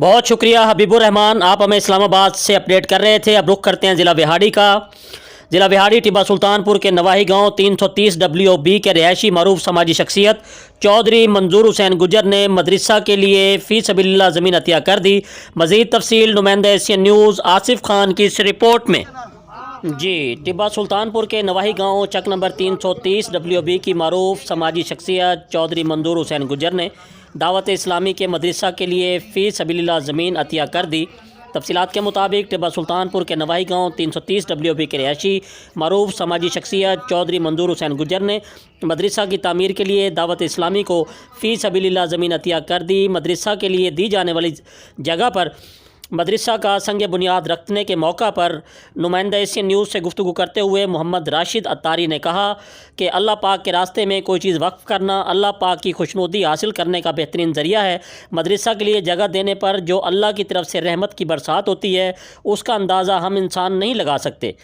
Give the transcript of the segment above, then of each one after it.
बहुत शुक्रिया हबीबुर रहमान, आप हमें इस्लामाबाद से अपडेट कर रहे थे। अब रुख करते हैं ज़िला बिहाड़ी का। ज़िला बिहाड़ी टिब्बा सुल्तानपुर के नवाही गांव 330 WOB के रिहायशी मरूफ समाजी शख्सियत चौधरी मंजूर हुसैन गुजर ने मदरसा के लिए फ़ी सबीलिल्लाह ज़मीन अतिया कर दी। मज़ीद तफसील नुमाइंदा एशियन न्यूज़ आसिफ खान की इस रिपोर्ट में। जी, टिब्बा सुल्तानपुर के नवाही गांव चक नंबर 330 WOB की मरूफ समाजी शख्सियत चौधरी मंजूर हुसैन गुजर ने दावत इस्लामी के मदरसा के लिए फ़ी सबीलिल्लाह ज़मीन अतिया कर दी। तफसीलात के मुताबिक टिब्बा सुल्तानपुर के नवाही गांव 330 WOB के रिहायशी मरूफ समाजी शख्सियत चौधरी मंजूर हुसैन गुजर ने मदरसा की तामीर के लिए दावत इस्लामी को फ़ी सबीलिल्लाह ज़मीन अतिया कर दी। मदरसा के लिए दी जाने वाली जगह पर मदरसा का संग बुनियाद रखने के मौका पर नुमाइंदा एशियन न्यूज़ से गुफ्तगू करते हुए मोहम्मद राशिद अत्तारी ने कहा कि अल्लाह पाक के रास्ते में कोई चीज़ वक्फ़ करना अल्लाह पाक की खुशनुदी हासिल करने का बेहतरीन ज़रिया है। मदरसा के लिए जगह देने पर जो अल्लाह की तरफ से रहमत की बरसात होती है उसका अंदाज़ा हम इंसान नहीं लगा सकते।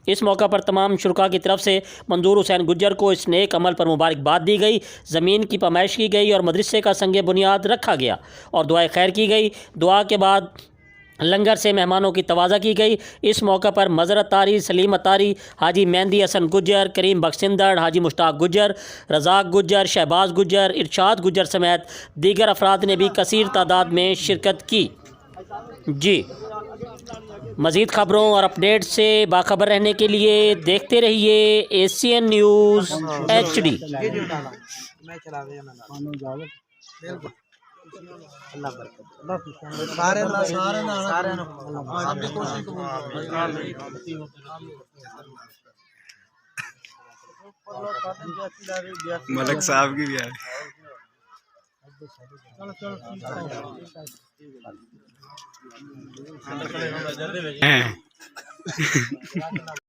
इस मौका पर तमाम शुरका की तरफ से मंजूर हुसैन गुजर को इस नेक अमल पर मुबारकबाद दी गई, ज़मीन की पैमाइश की गई और मदरसे का संग बुनियाद रखा गया और दुआए खैर की गई। दुआ के बाद लंगर से मेहमानों की तवाज़ा की गई। इस मौका पर मज़र अत्तारी, सलीम अत्तारी, हाजी मेहंदी हसन गुजर, करीम बख्शिंदड़, हाजी मुश्ताक गुजर, रज़ाक गुजर, शहबाज गुजर, इरशाद गुजर समेत दीगर अफराद ने भी कसीर तादाद में शिरकत की। जी, मज़ीद ख़बरों और अपडेट से बाखबर रहने के लिए देखते रहिए एशियन न्यूज़ HD। मलक साहब की भी है।